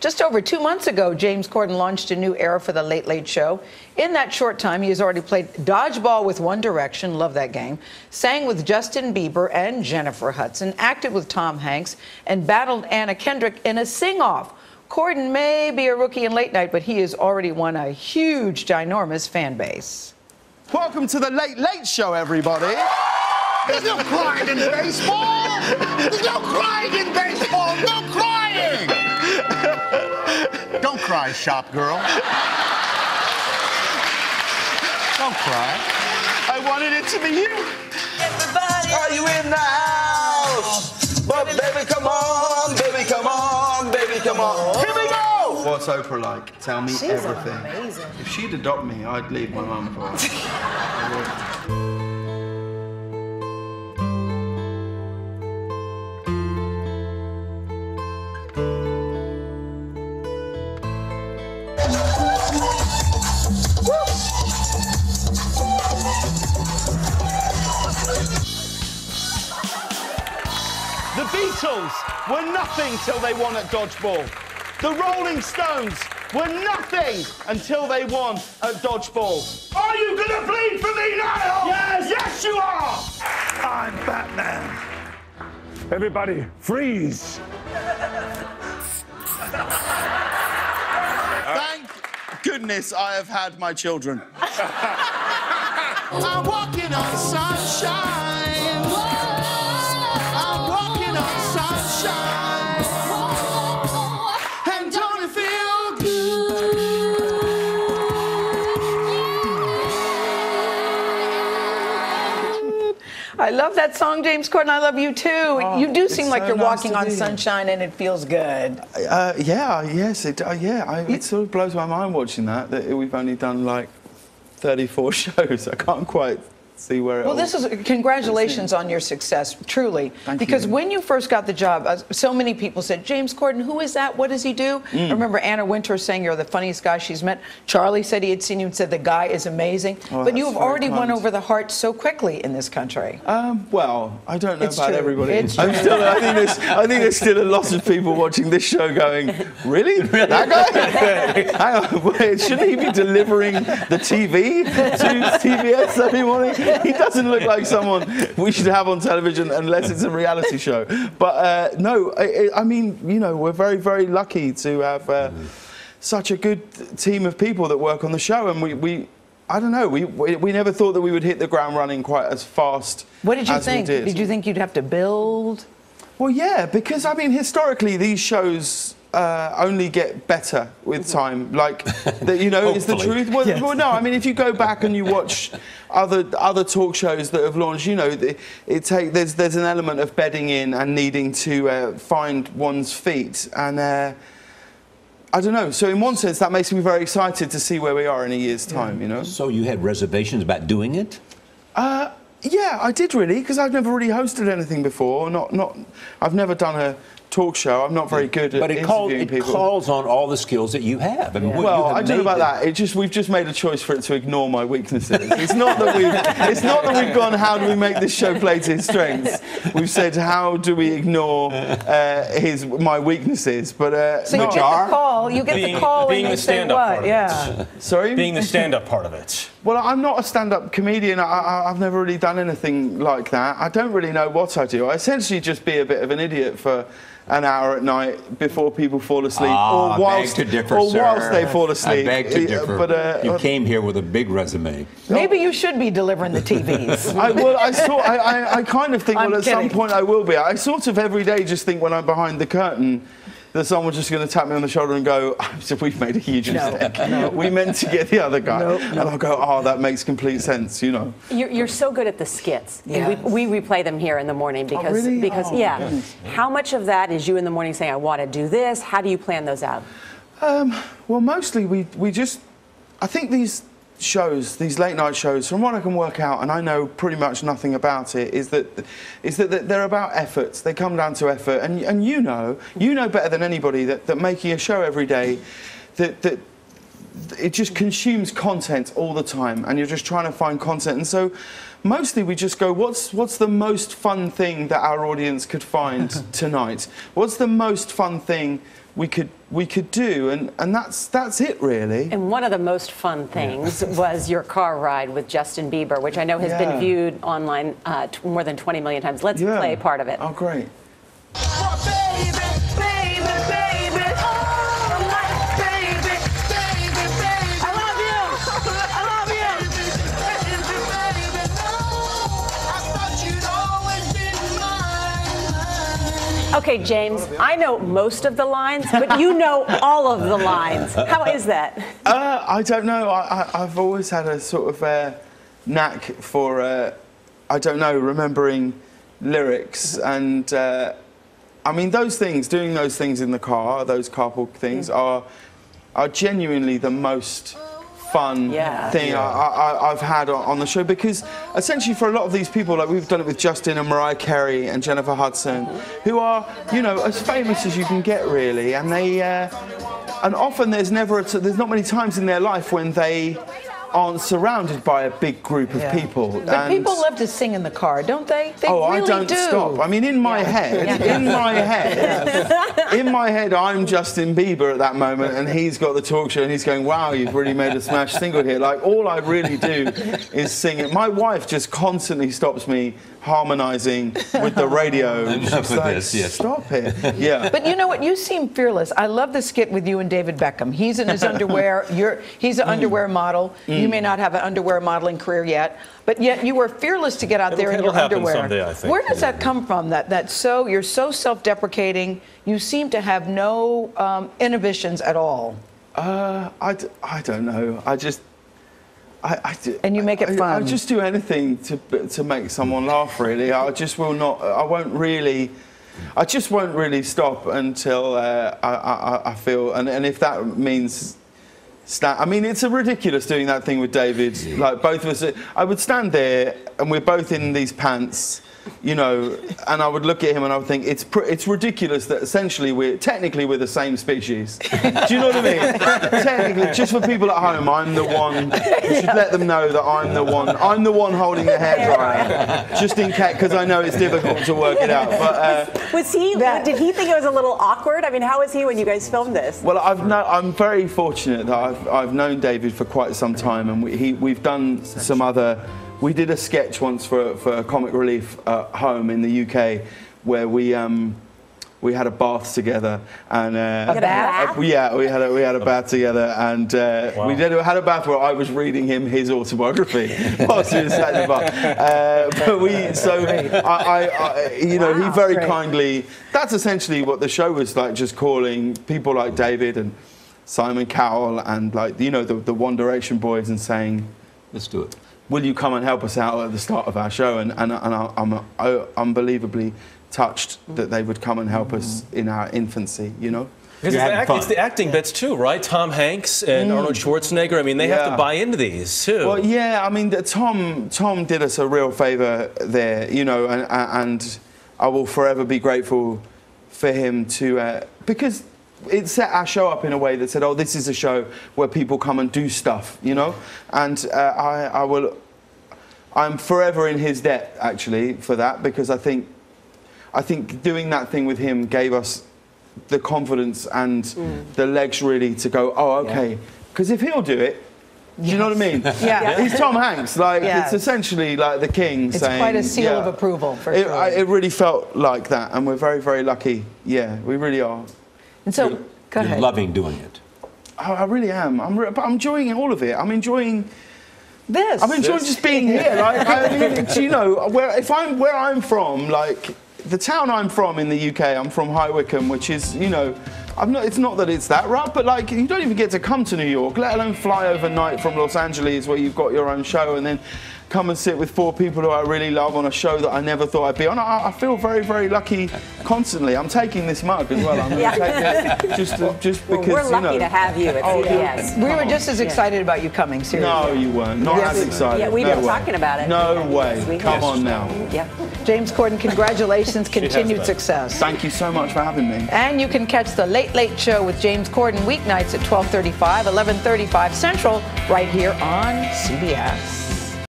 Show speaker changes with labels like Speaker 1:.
Speaker 1: Just over 2 months ago, James Corden launched a new era for The Late Late Show. In that short time, he has already played dodgeball with One Direction, love that game, sang with Justin Bieber and Jennifer Hudson, acted with Tom Hanks, and battled Anna Kendrick in a sing-off. Corden may be a rookie in late night, but he has already won a huge, ginormous fan base.
Speaker 2: Welcome to The Late Late Show, everybody.
Speaker 3: There's no crying in baseball! There's no crying in baseball! No crying! Don't cry, shop girl. Don't cry.
Speaker 2: I wanted it to be you.
Speaker 1: Everybody,
Speaker 2: are you in the house? But baby, come on, baby, come on, baby, come on. Here we go! What's Oprah like? Tell me everything.
Speaker 1: Amazing.
Speaker 2: If she'd adopt me, I'd leave my mum for her.
Speaker 4: The Beatles were nothing till they won at dodgeball. The Rolling Stones were nothing until they won at dodgeball. Are you gonna bleed for me now? Yes! Yes, you are!
Speaker 5: I'm Batman. Everybody, freeze.
Speaker 2: Thank goodness I have had my children.
Speaker 3: I'm walking on sunshine. I'm walking on sunshine. And don't it feel good?
Speaker 1: I love that song, James Corden. I love you too.
Speaker 2: Oh,
Speaker 1: you do
Speaker 2: it's
Speaker 1: seem like
Speaker 2: so
Speaker 1: you're
Speaker 2: nice
Speaker 1: walking
Speaker 2: to
Speaker 1: on
Speaker 2: be here.
Speaker 1: sunshine and it feels good.
Speaker 2: It sort of blows my mind watching that we've only done like 34 shows. I can't quite see where it
Speaker 1: Well, this is congratulations on your success, truly.
Speaker 2: Thank
Speaker 1: because
Speaker 2: you.
Speaker 1: when you first got the job, so many people said, James Corden, who is that? What does he do? I remember Anna Wintour saying you're the funniest guy she's met. Charlie said he had seen you and said the guy is amazing.
Speaker 2: Oh,
Speaker 1: but you
Speaker 2: that's
Speaker 1: have
Speaker 2: very
Speaker 1: already won
Speaker 2: kind.
Speaker 1: over the hearts so quickly in this country.
Speaker 2: Well, I don't know
Speaker 1: It's
Speaker 2: about
Speaker 1: true.
Speaker 2: everybody.
Speaker 1: It's
Speaker 2: I
Speaker 1: true.
Speaker 2: think there's still a lot of people watching this show going, really? That guy? Hang on, wait, shouldn't he be delivering the TV to CBS every morning? He doesn't look like someone we should have on television unless it's a reality show. But no, I mean, you know, we're very, very lucky to have such a good team of people that work on the show, and I don't know, we never thought that we would hit the ground running quite as fast.
Speaker 1: What did you
Speaker 2: as
Speaker 1: think?
Speaker 2: We did.
Speaker 1: Did you think you'd have to build?
Speaker 2: Well, yeah, because I mean, historically, these shows only get better with time. Like, you know, is the truth. Well,
Speaker 5: Yes.
Speaker 2: well, no, I mean, if you go back and you watch other talk shows that have launched, you know, there's an element of bedding in and needing to find one's feet, and I don't know. So in one sense, that makes me very excited to see where we are in a year's time. You know.
Speaker 6: So you had reservations about doing it?
Speaker 2: Yeah, I did really, because I've never really hosted anything before. I've never done a talk show. I'm not very good at interviewing people.
Speaker 6: Calls on all the skills that you have. I mean,
Speaker 2: Well, I don't know about that. We've just made a choice for it to ignore my weaknesses. It's not that we've gone, how do we make this show play to his strengths? We've said, how do we ignore my weaknesses? But
Speaker 1: So you get the call. You get the call
Speaker 7: being
Speaker 1: and
Speaker 7: the
Speaker 1: they say
Speaker 7: stand-up
Speaker 1: what?
Speaker 7: part of it.
Speaker 1: Yeah.
Speaker 2: Sorry?
Speaker 7: Being the stand-up part of it.
Speaker 2: Well, I'm not a stand-up comedian. I've never really done anything like that. I don't really know what I do. I essentially just be a bit of an idiot for an hour at night before people fall asleep, or whilst
Speaker 6: they
Speaker 2: fall asleep.
Speaker 6: I beg to differ.
Speaker 2: But
Speaker 6: you came here with a big resume.
Speaker 1: Maybe you should be delivering the TVs.
Speaker 2: I kind of think,
Speaker 1: I'm
Speaker 2: well, at some
Speaker 1: kidding.
Speaker 2: point I will be. I sort of every day just think when I'm behind the curtain that someone's just going to tap me on the shoulder and go, so we've made a huge mistake. We meant to get the other guy. And I'll go, oh, that makes complete sense, you know.
Speaker 8: You're so good at the skits.
Speaker 1: Yeah.
Speaker 8: And we replay them here in the morning because,
Speaker 2: really?
Speaker 8: yeah.
Speaker 2: Goodness.
Speaker 8: How much of that is you in the morning saying, I want to do this? How do you plan those out?
Speaker 2: Well, mostly we just, I think these shows, these late night shows, from what I can work out, and I know pretty much nothing about it, is that they're about efforts. They come down to effort, and you know better than anybody that making a show every day, that it just consumes content all the time, and you're just trying to find content, and so mostly we just go, what's the most fun thing that our audience could find tonight? What's the most fun thing we could do, and that's it really.
Speaker 8: And one of the most fun things was your car ride with Justin Bieber, which I know has been viewed online more than 20 million times. Let's play part of it.
Speaker 2: Oh, great.
Speaker 8: Okay, James, I know most of the lines, but you know all of the lines. How is that?
Speaker 2: I don't know. I've always had a sort of knack for, I don't know, remembering lyrics. And I mean, those things, doing those things in the car, those carpool things, are genuinely the most fun thing I've had on the show, because essentially for a lot of these people, like we've done it with Justin and Mariah Carey and Jennifer Hudson, who are, you know, as famous as you can get really, and they and often there's not many times in their life when they aren't surrounded by a big group of people.
Speaker 1: But people love to sing in the car, don't they? They really
Speaker 2: I don't
Speaker 1: do.
Speaker 2: stop. I mean, in my head, in my head, I'm Justin Bieber at that moment, and he's got the talk show, and he's going, "Wow, you've really made a smash single here." Like, all I really do is sing it. My wife just constantly stops me harmonizing with the radio. She's like, "Stop it!" Yeah.
Speaker 1: But you know what? You seem fearless. I love the skit with you and David Beckham. He's in his underwear. He's an underwear model. You may not have an underwear modeling career yet, but yet you were fearless to get out there in your underwear.
Speaker 7: Someday, I think.
Speaker 1: Where does that come from? You're so self-deprecating. You seem to have no inhibitions at all.
Speaker 2: I don't know.
Speaker 1: And you make it fun.
Speaker 2: I just do anything to make someone laugh. Really, I just won't really stop until I feel. And if that means. I mean, it's ridiculous doing that thing with David. Like, both of us, I would stand there and we're both in these pants, you know, and I would look at him and I would think it's ridiculous that essentially we're the same species. Do you know what I mean? Technically, just for people at home, I'm the one. You should let them know that I'm the one. I'm the one holding the hairdryer, just in case, because I know it's difficult to work it out. But
Speaker 8: did he think it was a little awkward? I mean, how was he when you guys filmed this?
Speaker 2: Well, I'm very fortunate that I've known David for quite some time, and we've done some other. We did a sketch once for Comic Relief at home in the UK, where we had a bath together, and
Speaker 8: a bath?
Speaker 2: we had a bath together, and we had a bath where I was reading him his autobiography whilst he was sat in the bath. He very kindly. That's essentially what the show was like, just calling people like David and Simon Cowell and the One Direction boys and saying,
Speaker 6: "Let's do it.
Speaker 2: Will you come and help us out at the start of our show?" And I'm unbelievably touched that they would come and help us in our infancy, you know?
Speaker 7: Because it's the acting bits too, right? Tom Hanks and Arnold Schwarzenegger, I mean, they have to buy into these too.
Speaker 2: Well, yeah, I mean, Tom did us a real favour there, you know, and I will forever be grateful for him to, because it set our show up in a way that said, "Oh, this is a show where people come and do stuff," you know, and I'm forever in his debt actually for that, because I think doing that thing with him gave us the confidence and the legs really to go, "Oh, okay," because if he'll do it. Do you know what I mean?
Speaker 1: Yeah.
Speaker 2: He's Tom Hanks. It's essentially like the king saying...
Speaker 1: It's quite a seal of approval, for sure.
Speaker 2: It really felt like that, and we're very, very lucky. Yeah, we really are.
Speaker 1: And so, go ahead.
Speaker 6: You're loving doing it.
Speaker 2: I really am. But I'm enjoying all of it. I'm enjoying...
Speaker 1: this.
Speaker 2: I'm enjoying just being here. I mean, do you know, where I'm from, like, the town I'm from in the UK, I'm from High Wycombe, which is, you know... it's not that it's that rough, but like you don't even get to come to New York, let alone fly overnight from Los Angeles where you've got your own show and then come and sit with 4 people who I really love on a show that I never thought I'd be on. I feel very, very lucky constantly. I'm taking this mug as well. I'm going to take it just because,
Speaker 8: we're lucky to have you at CBS.
Speaker 1: We were just as excited about you coming, seriously.
Speaker 2: No, you weren't. Not as excited.
Speaker 8: Yeah, we've been talking about it.
Speaker 2: No way. Come on now.
Speaker 8: Yeah.
Speaker 1: James Corden, congratulations, continued success.
Speaker 2: Thank you so much for having me.
Speaker 1: And you can catch the Late Late Show with James Corden weeknights at 12:35, 11:35 Central, right here on CBS.